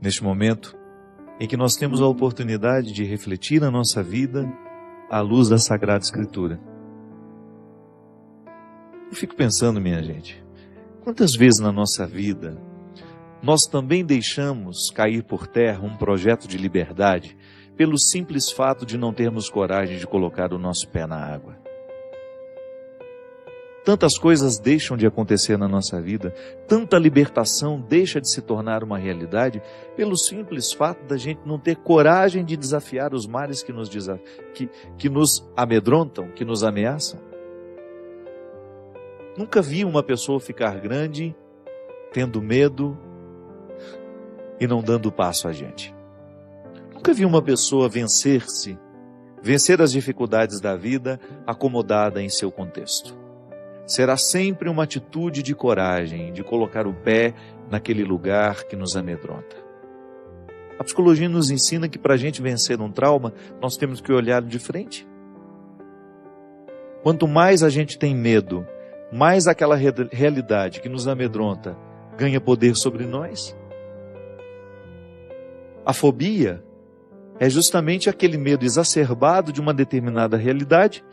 neste momento em que nós temos a oportunidade de refletir na nossa vida à luz da Sagrada Escritura. Eu fico pensando, minha gente, quantas vezes na nossa vida nós também deixamos cair por terra um projeto de liberdade pelo simples fato de não termos coragem de colocar o nosso pé na água. Tantas coisas deixam de acontecer na nossa vida, tanta libertação deixa de se tornar uma realidade pelo simples fato da gente não ter coragem de desafiar os males que nos amedrontam, que nos ameaçam. Nunca vi uma pessoa ficar grande, tendo medo e não dando passo a gente. Nunca vi uma pessoa vencer as dificuldades da vida acomodada em seu contexto. Será sempre uma atitude de coragem, de colocar o pé naquele lugar que nos amedronta. A psicologia nos ensina que para a gente vencer um trauma, nós temos que olhar de frente. Quanto mais a gente tem medo, mais aquela realidade que nos amedronta ganha poder sobre nós. A fobia é justamente aquele medo exacerbado de uma determinada realidade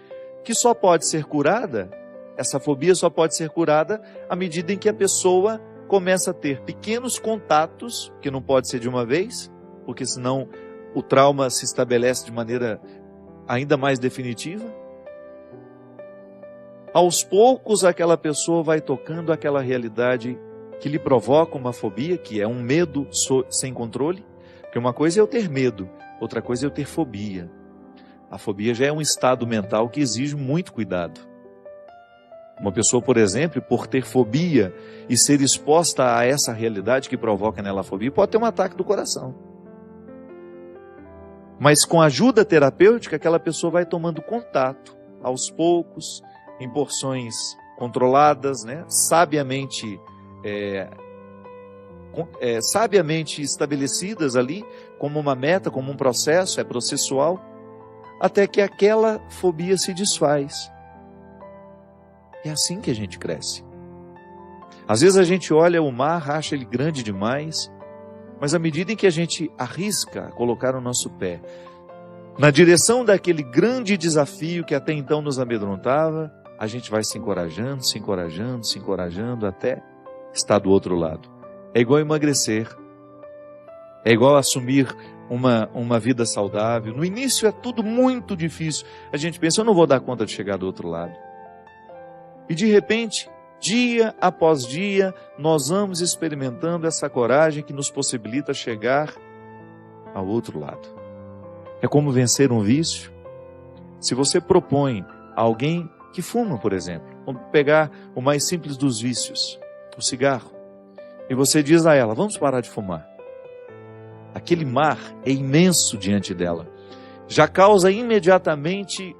que só pode ser curada. Essa fobia só pode ser curada à medida em que a pessoa começa a ter pequenos contatos, que não pode ser de uma vez, porque senão o trauma se estabelece de maneira ainda mais definitiva. Aos poucos, aquela pessoa vai tocando aquela realidade que lhe provoca uma fobia, que é um medo sem controle. Porque uma coisa é eu ter medo, outra coisa é eu ter fobia. A fobia já é um estado mental que exige muito cuidado. Uma pessoa, por exemplo, por ter fobia e ser exposta a essa realidade que provoca nela a fobia, pode ter um ataque do coração. Mas com a ajuda terapêutica, aquela pessoa vai tomando contato, aos poucos, em porções controladas, né? sabiamente estabelecidas ali, como uma meta, como um processo, é processual, até que aquela fobia se desfaz. É assim que a gente cresce. Às vezes a gente olha o mar, acha ele grande demais, mas à medida em que a gente arrisca colocar o nosso pé na direção daquele grande desafio que até então nos amedrontava, a gente vai se encorajando, até estar do outro lado. É igual emagrecer, é igual assumir uma vida saudável. No início é tudo muito difícil. A gente pensa, eu não vou dar conta de chegar do outro lado. E de repente, dia após dia, nós vamos experimentando essa coragem que nos possibilita chegar ao outro lado. É como vencer um vício. Se você propõe a alguém que fuma, por exemplo, vamos pegar o mais simples dos vícios, o cigarro, e você diz a ela, vamos parar de fumar. Aquele mar é imenso diante dela. Já causa imediatamente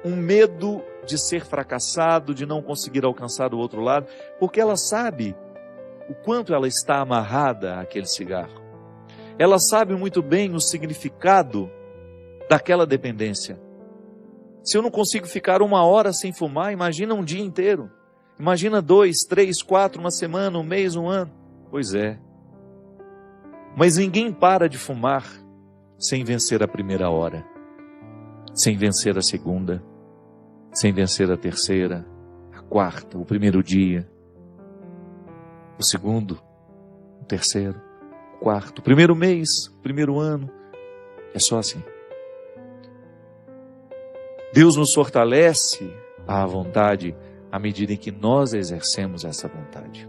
um medo de ser fracassado, de não conseguir alcançar o outro lado, porque ela sabe o quanto ela está amarrada àquele cigarro. Ela sabe muito bem o significado daquela dependência. Se eu não consigo ficar 1 hora sem fumar, imagina um dia inteiro. Imagina 2, 3, 4, uma semana, um mês, um ano. Pois é. Mas ninguém para de fumar sem vencer a primeira hora, sem vencer a segunda, sem vencer a terceira, a quarta, o primeiro dia, o segundo, o terceiro, o quarto, o primeiro mês, o primeiro ano. É só assim. Deus nos fortalece à vontade à medida em que nós exercemos essa vontade.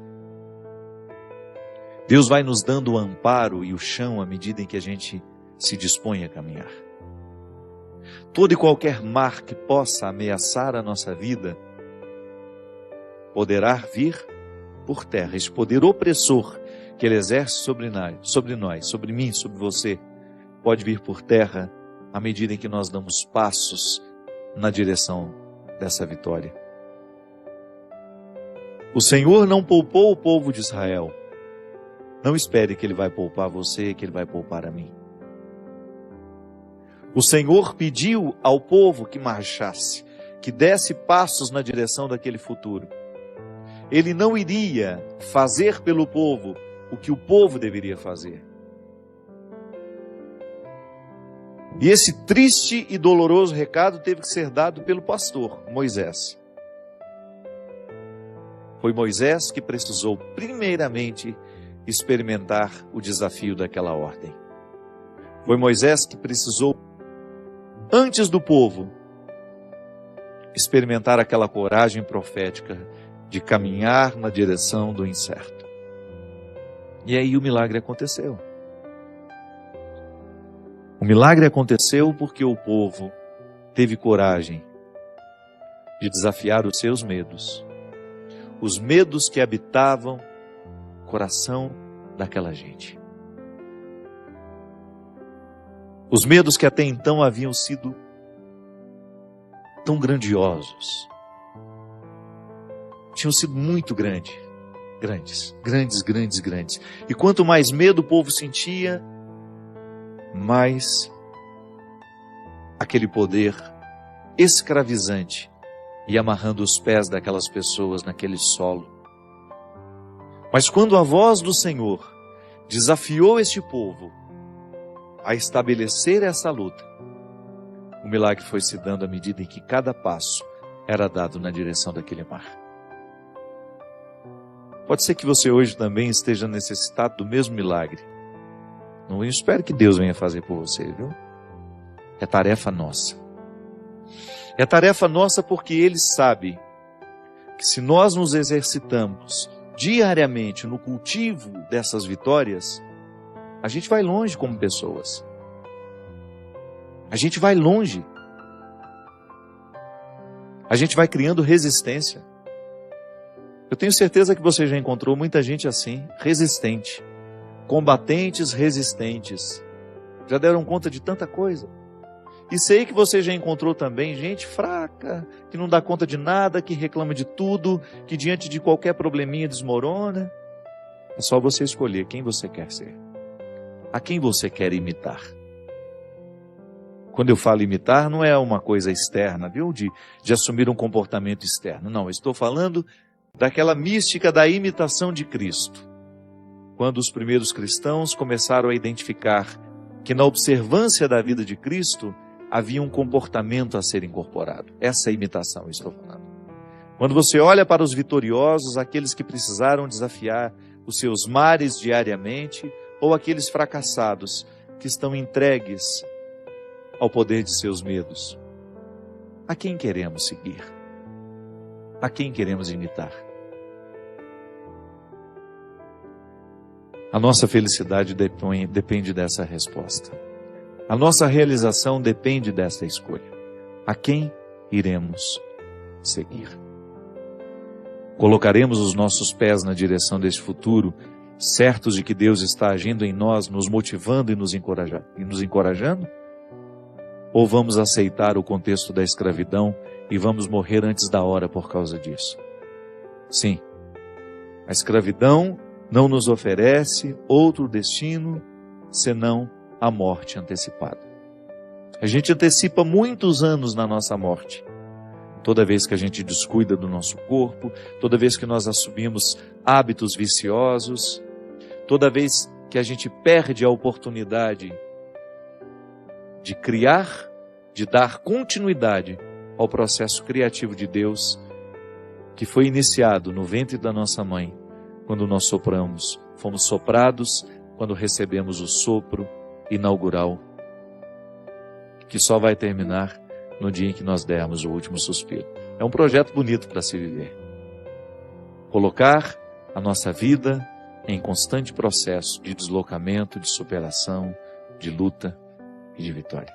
Deus vai nos dando o amparo e o chão à medida em que a gente se dispõe a caminhar. Todo e qualquer mar que possa ameaçar a nossa vida poderá vir por terra. Esse poder opressor que Ele exerce sobre nós, sobre mim, sobre você, pode vir por terra à medida em que nós damos passos na direção dessa vitória. O Senhor não poupou o povo de Israel. Não espere que Ele vai poupar você, que Ele vai poupar a mim. O Senhor pediu ao povo que marchasse, que desse passos na direção daquele futuro. Ele não iria fazer pelo povo o que o povo deveria fazer. E esse triste e doloroso recado teve que ser dado pelo pastor, Moisés. Foi Moisés que precisou primeiramente experimentar o desafio daquela ordem. Foi Moisés que precisou, antes do povo, experimentar aquela coragem profética de caminhar na direção do incerto. E aí o milagre aconteceu. O milagre aconteceu porque o povo teve coragem de desafiar os seus medos. Os medos que habitavam o coração daquela gente. Os medos que até então haviam sido tão grandiosos. Tinham sido muito grandes. E quanto mais medo o povo sentia, mais aquele poder escravizante ia amarrando os pés daquelas pessoas naquele solo. Mas quando a voz do Senhor desafiou este povo a estabelecer essa luta, o milagre foi se dando à medida em que cada passo era dado na direção daquele mar. Pode ser que você hoje também esteja necessitado do mesmo milagre. Não espero que Deus venha fazer por você, viu? É tarefa nossa. É tarefa nossa porque Ele sabe que se nós nos exercitamos diariamente no cultivo dessas vitórias, a gente vai longe como pessoas. A gente vai longe. A gente vai criando resistência. Eu tenho certeza que você já encontrou muita gente assim, resistente. Combatentes resistentes. Já deram conta de tanta coisa. E sei que você já encontrou também gente fraca, que não dá conta de nada, que reclama de tudo, que diante de qualquer probleminha desmorona. É só você escolher quem você quer ser. A quem você quer imitar. Quando eu falo imitar, não é uma coisa externa, viu? De assumir um comportamento externo. Não, eu estou falando daquela mística da imitação de Cristo. Quando os primeiros cristãos começaram a identificar que na observância da vida de Cristo havia um comportamento a ser incorporado. Essa é a imitação, eu estou falando. Quando você olha para os vitoriosos, aqueles que precisaram desafiar os seus mares diariamente, ou aqueles fracassados que estão entregues ao poder de seus medos, a quem queremos seguir? A quem queremos imitar? A nossa felicidade depende dessa resposta. A nossa realização depende dessa escolha. A quem iremos seguir? Colocaremos os nossos pés na direção desse futuro, certos de que Deus está agindo em nós, nos motivando e nos encorajando? Ou vamos aceitar o contexto da escravidão e vamos morrer antes da hora por causa disso? Sim, a escravidão não nos oferece outro destino senão a morte antecipada. A gente antecipa muitos anos na nossa morte. Toda vez que a gente descuida do nosso corpo, toda vez que nós assumimos hábitos viciosos, toda vez que a gente perde a oportunidade de criar, de dar continuidade ao processo criativo de Deus, que foi iniciado no ventre da nossa mãe, quando nós sopramos, fomos soprados quando recebemos o sopro inaugural, que só vai terminar no dia em que nós dermos o último suspiro. É um projeto bonito para se viver. Colocar a nossa vida em constante processo de deslocamento, de superação, de luta e de vitória.